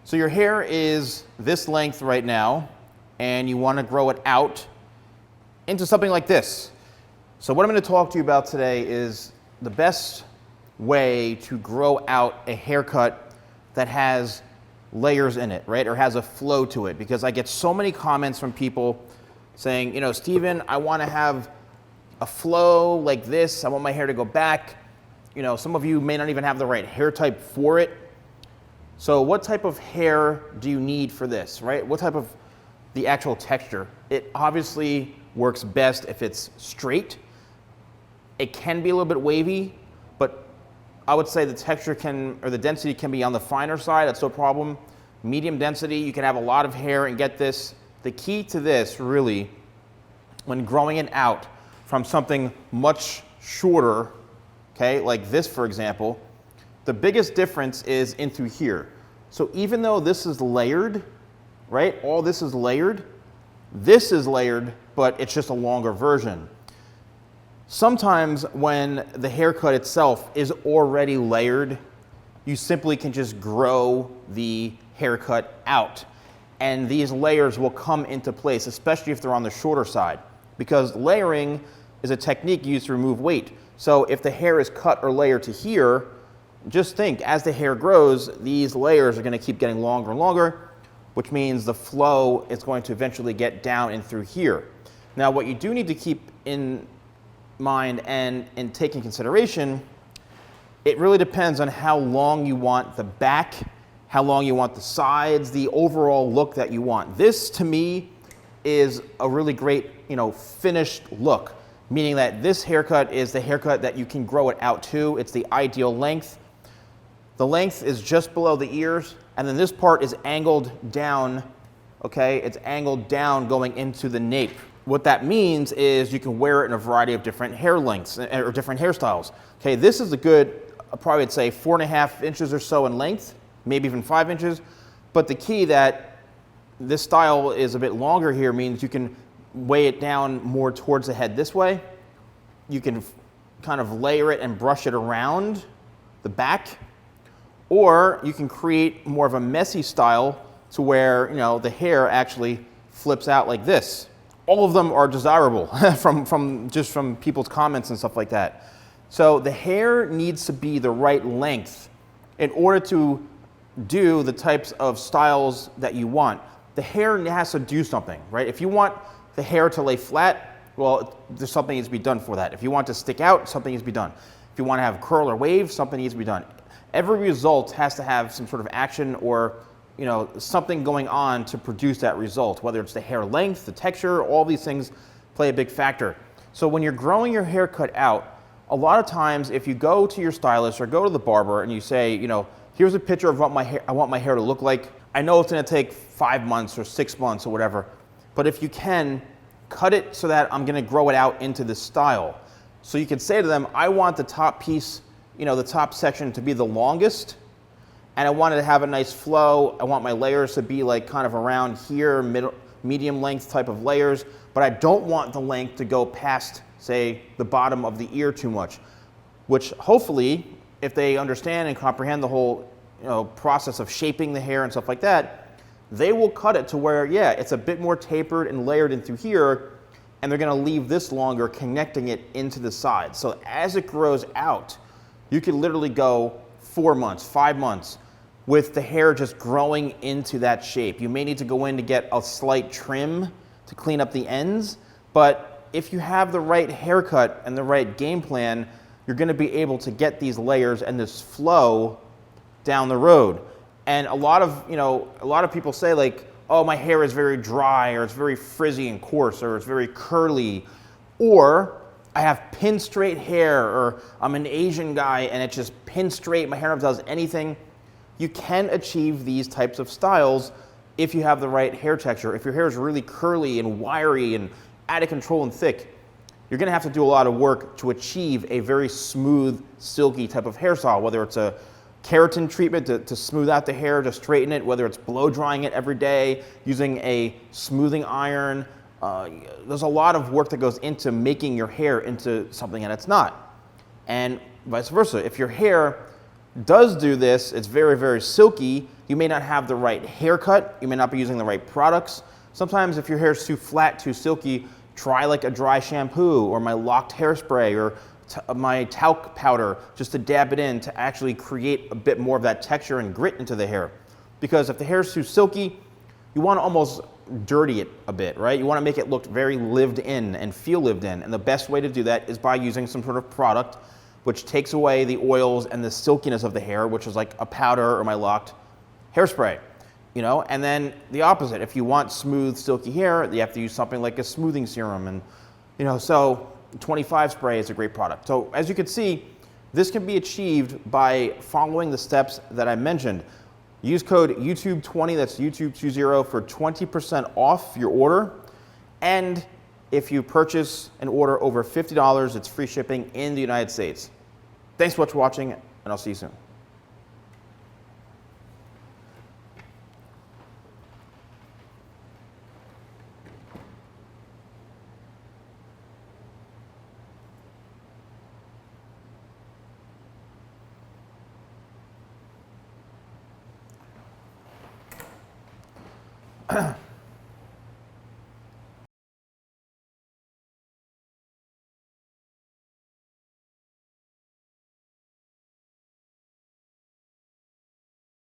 So your hair is this length right now, and you want to grow it out into something like this. So what I'm going to talk to you about today is the best way to grow out a haircut that has layers in it, right? Or has a flow to it, because I get so many comments from people saying, you know, Steven, I want to have a flow like this. I want my hair to go back. You know, some of you may not even have the right hair type for it. So what type of hair do you need for this, right? What type of the actual texture? It obviously works best if it's straight. It can be a little bit wavy, but I would say the texture can, or the density can be on the finer side. That's no problem. Medium density, you can have a lot of hair and get this. The key to this really, when growing it out from something much shorter, okay, like this for example, the biggest difference is in through here. So even though this is layered, right, all this is layered, but it's just a longer version. Sometimes when the haircut itself is already layered, you simply can just grow the haircut out. And these layers will come into place, especially if they're on the shorter side, because layering is a technique used to remove weight. So if the hair is cut or layered to here, just think, as the hair grows, these layers are going to keep getting longer and longer, which means the flow is going to eventually get down and through here. Now, what you do need to keep in mind and take in consideration, it really depends on how long you want the back, how long you want the sides, the overall look that you want. This, to me, is a really great, you know, finished look, meaning that this haircut is the haircut that you can grow it out to. It's the ideal length. The length is just below the ears, and then this part is angled down, okay? It's angled down going into the nape. What that means is you can wear it in a variety of different hair lengths or different hairstyles. Okay, this is a good, probably I'd say 4.5 inches or so in length, maybe even 5 inches. But the key that this style is a bit longer here means you can weigh it down more towards the head this way. You can kind of layer it and brush it around the back. Or you can create more of a messy style to where, you know, the hair actually flips out like this. All of them are desirable from people's comments and stuff like that. So the hair needs to be the right length in order to do the types of styles that you want. The hair has to do something, right? If you want the hair to lay flat, well, there's something needs to be done for that. If you want to stick out, something needs to be done. If you want to have curl or wave, something needs to be done. Every result has to have some sort of action or, you know, something going on to produce that result, whether it's the hair length, the texture, all these things play a big factor. So when you're growing your haircut out, a lot of times if you go to your stylist or go to the barber and you say, you know, here's a picture of what I want my hair to look like. I know it's going to take 5 months or 6 months or whatever, but if you can, cut it so that I'm going to grow it out into this style. So you can say to them, I want the top piece, you know, the top section to be the longest, and I want it to have a nice flow. I want my layers to be like kind of around here, medium length type of layers, but I don't want the length to go past, say, the bottom of the ear too much, which hopefully, if they understand and comprehend the whole, you know, process of shaping the hair and stuff like that, they will cut it to where, yeah, it's a bit more tapered and layered in through here, and they're gonna leave this longer, connecting it into the side. So as it grows out, you can literally go 4 months, 5 months with the hair just growing into that shape. You may need to go in to get a slight trim to clean up the ends, but if you have the right haircut and the right game plan, you're gonna be able to get these layers and this flow down the road. And a lot of people say like, oh, my hair is very dry, or it's very frizzy and coarse, or it's very curly, or I have pin straight hair, or I'm an Asian guy and it's just pin straight, my hair never does anything. You can achieve these types of styles if you have the right hair texture. If your hair is really curly and wiry and out of control and thick, you're gonna have to do a lot of work to achieve a very smooth, silky type of hairstyle, whether it's a keratin treatment to smooth out the hair, to straighten it, whether it's blow drying it every day, using a smoothing iron. There's a lot of work that goes into making your hair into something that it's not. And vice versa. If your hair does do this, it's very, very silky, You may not have the right haircut. You may not be using the right products. Sometimes if your hair is too flat, too silky, try like a dry shampoo or my locked hairspray or my talc powder just to dab it in to actually create a bit more of that texture and grit into the hair. Because if the hair is too silky, you want to almost dirty it a bit, right? You want to make it look very lived in and feel lived in. And the best way to do that is by using some sort of product which takes away the oils and the silkiness of the hair, which is like a powder or my locked hairspray. You know, and then the opposite. If you want smooth, silky hair, you have to use something like a smoothing serum. And, you know, so 25 spray is a great product. So as you can see, this can be achieved by following the steps that I mentioned. Use code YouTube20, that's YouTube20 for 20% off your order. And if you purchase an order over $50, it's free shipping in the United States. Thanks so much for watching, and I'll see you soon.